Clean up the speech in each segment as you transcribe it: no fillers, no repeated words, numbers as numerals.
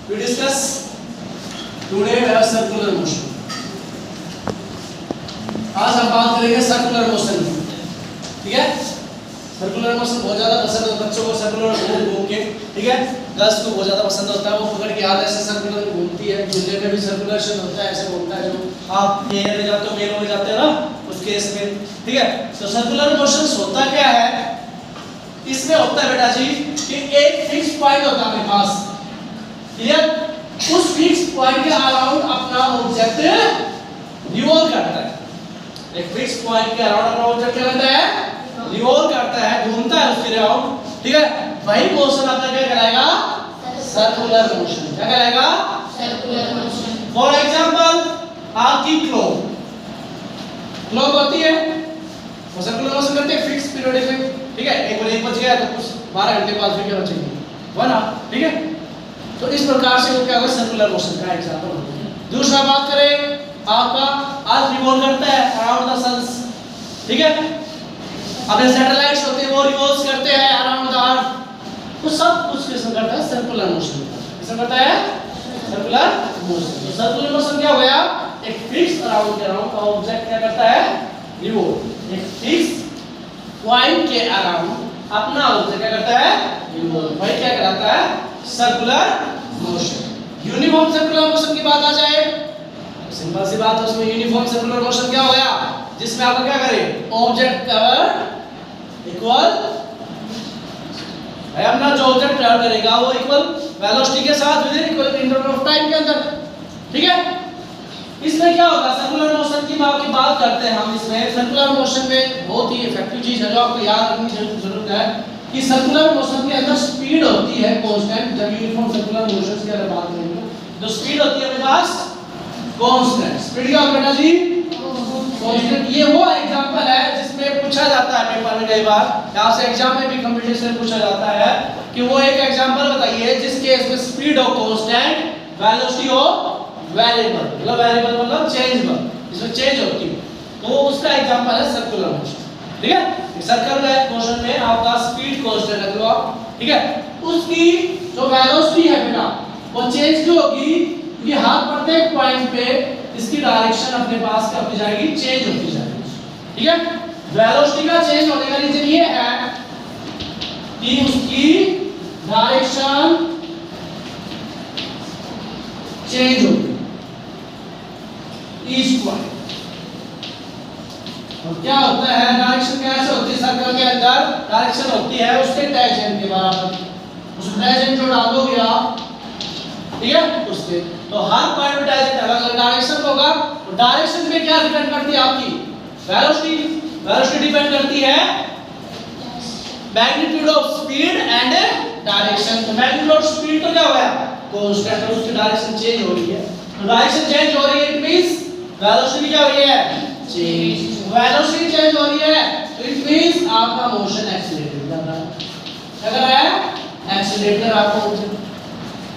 we discuss today circular motion. आज हम बात करेंगे सर्कुलर मोशन की, ठीक है। सर्कुलर मोशन बहुत ज्यादा पसंद है बच्चों को, सर्कुलर घूम के, ठीक है। गर्ल्स को बहुत ज्यादा पसंद होता है, वो पकड़ के हाथ ऐसे सर्कुलर घूमती है, झूले में भी सर्कुलेशन होता है, ऐसे घूमता है। जो आप एयर में जाते हो, मेल में जाते हो ना, उस केस में, ठीक है। तो सर्कुलर मोशन होता क्या है, इसमें होता है बेटा जी कि एक फिक्स पॉइंट होता है अपने पास, क्लियर। उस फिक्स पॉइंट के अराउंड अपना ऑब्जेक्ट रिवॉल्व करता है। एक फिक्स पॉइंट के अराउंड अपना ऑब्जेक्ट क्या करता है, रिवॉल्व करता है, घूमता है उसके अराउंड, ठीक है। वही मोशन अपना क्या कहलाएगा, सर्कुलर मोशन। क्या कहलाएगा, सर्कुलर मोशन। फॉर एग्जांपल आपकी क्लॉक होती है, वो सर्कुलर मोशन करते हैं फिक्स पीरियड में, ठीक है। एक बार 1 बज गया तो कुछ 12 घंटे बाद फिर क्या बचेंगे 1 आवर, ठीक है। तो इस प्रकार से वो क्या होगा, सर्कुलर मोशन का एग्जांपल होता है। दूसरा बात करें आपका अर्थ रिवॉल्व करता है अराउंड द सन, ठीक है। अपने सैटेलाइट्स होते हैं वो रिवॉल्व करते हैं अराउंड द अर्थ, तो सब कुछ किसमें करता है, सर्कुलर मोशन। किसमें करता है, सर्कुलर मोशन। तो सर्कुलर मोशन क्या हो गया, एक फिक्स अराउंड के अराउंड का ऑब्जेक्ट क्या करता है, रिवॉल्व। एक फिक्स पॉइंट के अराउंड अपना ऑब्जेक्ट क्या करता है, रिवॉल्व। वही क्या कहलाता है, circular motion. Uniform circular motion की बात आ जाए, सिंपल सी बात है, उसमें यूनिफॉर्म सर्कुलर मोशन क्या हो गया, जिसमें आप क्या करें, ऑब्जेक्ट कवर इक्वल है, अपना जो ऑब्जेक्ट ट्रैवल करेगा वो इक्वल वेलोसिटी के साथ with in equal interval of time के अंदर, ठीक है। इसमें क्या होगा, सर्कुलर मोशन की बात करते हैं हम। इसमें सर्कुलर मोशन में बहुत ही इफेक्टिव चीज है जो आपको याद रखनी जरूरत है कि सर्कुलर मोशन के अंदर स्पीड होती है कांस्टेंट। जब यूनिफॉर्म सर्कुलर मोशन की अगर बात करेंगे तो स्पीड होती है अपने पास कांस्टेंट। स्पीड क्या होगा बेटा जी, कांस्टेंट। ये वो एग्जांपल है जिसमें पूछा जाता है पेपर में कई बार, यहाँ से एग्जाम में भी कंपटीशन पूछा जाता है कि वो एक एग्जांपल बताइए जिसके इसमें स्पीड हो कांस्टेंट, वेलोसिटी हो वेरिएबल। मतलब वेरिएबल मतलब चेंजेबल, इसमें चेंज होती है, तो उसका एग्जांपल है सर्कुलर मोशन, ठीक है। सर्कुलर मोशन में आपका स्पीड कांस्टेंट रख लो आप, ठीक है। उसकी जो वेलोसिटी है बेटा वो चेंज क्यों होगी, क्योंकि हाथ प्रत्येक पॉइंट पे इसकी डायरेक्शन अपने पास क्या होती जाएगी, चेंज होती जाएगी, ठीक है। वेलोसिटी का चेंज होने का रीजन ये है कि उसकी डायरेक्शन चेंज होगी ईच पॉइंट। और क्या होता है, डायरेक्शन कैसे होती है सर्कल के अंदर, डायरेक्शन होती है उसके टेंजेंट के बराबर। उस टेंजेंट जो डालोगे आप, ठीक है, उसके तो हर पॉइंट पे टेंजेंट अलग अलग डायरेक्शन होगा। तो डायरेक्शन में क्या डिपेंड करती है, आपकी वेलोसिटी। वेलोसिटी डिपेंड करती है magnitude of speed and direction. तो मैग्नीट्यूड ऑफ स्पीड तो क्या हो गया, कांस्टेंट, और उसकी डायरेक्शन चेंज हो रही है। तो डायरेक्शन चेंज हो रही है, इट मींस वेलोसिटी क्या हो रही है, चेंज। वेलोसिटी चेंज हो रही है तो इट मींस आपका मोशन एक्सीलरेट कर रहा है। क्या कर रहा है, एक्सीलरेट कर आपका मोशन,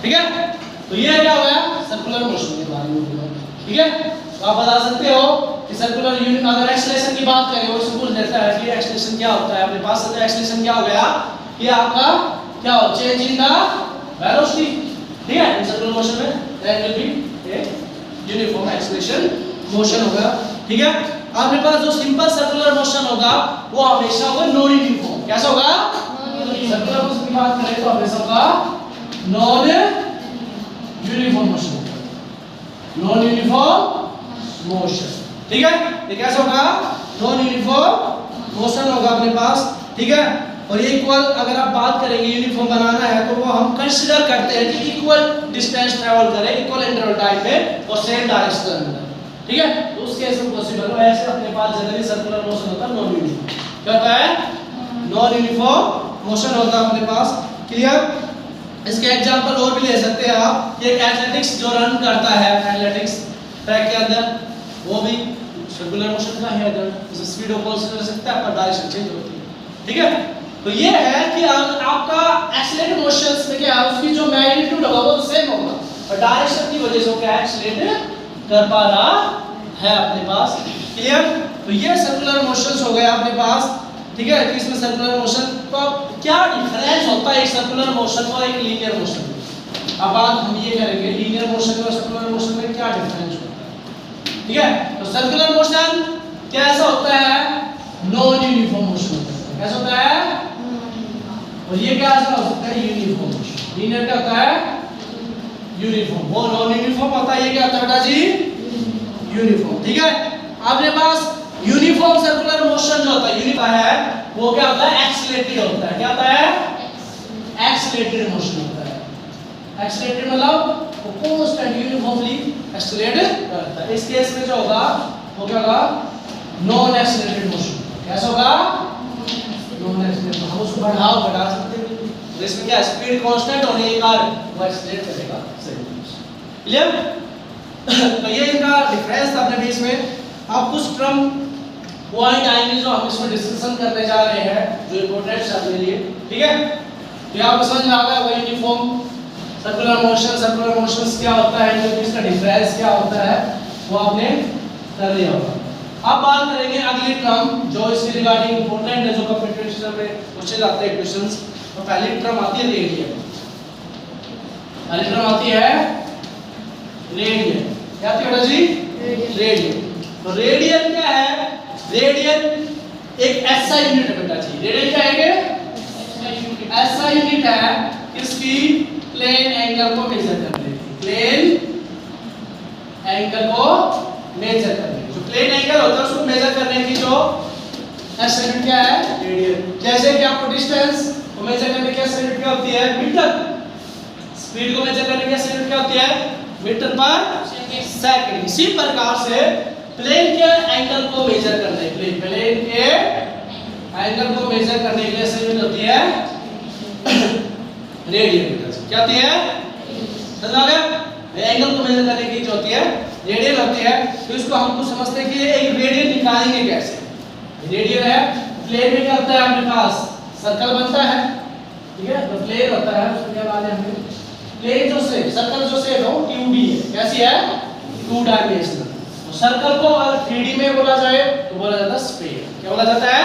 ठीक है। तो ये क्या हो गया, सर्कुलर मोशन के बारे में, ठीक है। तो आप बता सकते हो कि सर्कुलर यूनिट, अगर एक्सीलरेशन की बात करें वो पूछ देता है कि एक्सीलरेशन क्या होता है अपने पास। तो एक्सीलरेशन क्या हो गया, ये आपका क्या हो, चेंज इन द वेलोसिटी, ठीक है। सर्कुलर मोशन में that will be a uniform acceleration motion होगा, ठीक है। आपके पास जो सिंपल सर्कुलर मोशन होगा वो हमेशा होगा नॉन यूनिफॉर्म। कैसा होगा, सर्कुलर मोशन की बात करें तो हमेशा होगा non uniform motion, non uniform motion, ठीक है। ये कैसा होगा, नॉन यूनिफॉर्म मोशन होगा अपने पास, ठीक है। और ये इक्वल, अगर आप बात करेंगे यूनिफॉर्म बनाना है तो वो हम कंसीडर करते हैं कि इक्वल डिस्टेंस ट्रैवल करे इक्वल इंटरवल टाइम में और सेम डायरेक्शन में, ठीक है। तो उस केस में पॉसिबल है। ऐसे अपने पास जनरली सर्कुलर मोशन होता है नॉन यूनिफॉर्म। क्या होता है, नॉन यूनिफॉर्म मोशन होता है अपने पास, क्लियर। इसके एग्जांपल और भी ले सकते हैं आप, ये एथलेटिक्स जो रन करता है एथलेटिक्स ट्रैक के अंदर, वो भी सर्कुलर मोशन का है, जैसे स्पीड ऑफ मोशन हो सकता है पर डायरेक्शन चेंज होती है, ठीक है। तो ये है कि आपका एक्सीलरेटेड मोशंस में क्या है, उसकी जो मैग्नीट्यूड होगा वो सेम होगा और डायरेक्शन की वजह से वो क्या एक्सीलरेट कर पा रहा है अपने पास, क्लियर। तो ये सर्कुलर मोशंस हो गए अपने पास, ठीक है। तो इसमें सर्कुलर मोशन का क्या डिफरेंस होता है एक सर्कुलर मोशन और एक लीनियर मोशन। अब बात हम ये करेंगे लीनियर मोशन और सर्कुलर मोशन में क्या डिफरेंस होता है। ठीक है, तो सर्कुलर मोशन कैसा होता है, नॉन यूनिफॉर्म मोशन होता है। कैसा होता है, और ये क्या हो सकता है, यूनिफॉर्म मोशन। लीनियर क्या होता है, यूनिफॉर्म, वो नॉन यूनिफॉर्म होता है। ये क्या होता है बेटा जी, यूनिफॉर्म। ठीक है, आपके पास यूनिफॉर्म सर्कुलर मोशन जो होता है यूनिफॉर्म है, वो क्या होता है, एक्सीलरेटेड होता है। क्या होता है, एक्सीलरेटेड मोशन होता है। एक्सीलरेटेड मतलब वो कांस्टेंट यूनिफॉर्मली एक्सीलरेट करता है। इस केस में जो होगा वो क्या होगा, नॉन एक्सीलरेटेड मोशन। कैसा होगा, नॉन एक्सीलरेटेड। हम उसको बढ़ा सकते हैं, तो इसमें क्या स्पीड कांस्टेंट होने के कारण वो एक्सीलरेट करेगा। सही, क्लियर। तो ये इनका डिफरेंस था अपने बीच में। अब कुछ टर्म पॉइंट आएंगे जो हम इसमें डिस्कशन करने जा रहे हैं, जो इंपॉर्टेंट है आपके लिए। ठीक है, तो यहाँ पर समझ में आ गया वो यूनिफॉर्म सर्कुलर मोशंस क्या होता है, इनके बीच का डिफरेंस क्या होता है, वो आपने कर लिया होगा। अब बात करेंगे अगली टर्म जो इसके रिगार्डिंग इंपॉर्टेंट है, जो कंप्यूटेशन में पूछे जाते हैं क्वेश्चंस। तो पहली टर्म आती है रेडियन। पहली टर्म आती है रेडियन। क्या आती है बेटा जी, रेडियन। तो रेडियन क्या है, रेडियन एक ऐसा यूनिट है बेटा जी। रेडियन क्या है, ऐसा यूनिट है किसकी, प्लेन एंगल को मेजर करने की। प्लेन एंगल को मेजर करने की, जो प्लेन एंगल होता है उसको मेजर करने की जो ऐसा यूनिट क्या है, रेडियन। जैसे कि आपको डिस्टेंस को मेजर करने की ऐसा यूनिट क्या होती है, मीटर। स्पीड को मेजर करने की ऐसा यूनिट क्या होती है, मीटर पर सेकंड। इसी प्रकार से प्लेन के एंगल को मेजर करने के लिए, प्लेन के एंगल को मेजर करने के लिए ऐसा यूनिट होती है रेडियन। क्या होती है, समझ आ गया। एंगल को मेजर करने की जो होती है रेडियन होती है। तो इसको हम कुछ समझते हैं कि एक रेडियन निकालेंगे कैसे। रेडियन है, प्लेन में क्या होता है आपके पास, सर्कल बनता है। ठीक है, तो प्लेन होता है, उसको क्या माने हमने, प्लेन जो से सर्कल जो से है 2D है। कैसी है, 2 डायमेंशनल। तो सर्कल को अगर 3D में बोला जाए तो बोला जाता है स्फीयर। क्या बोला जाता है,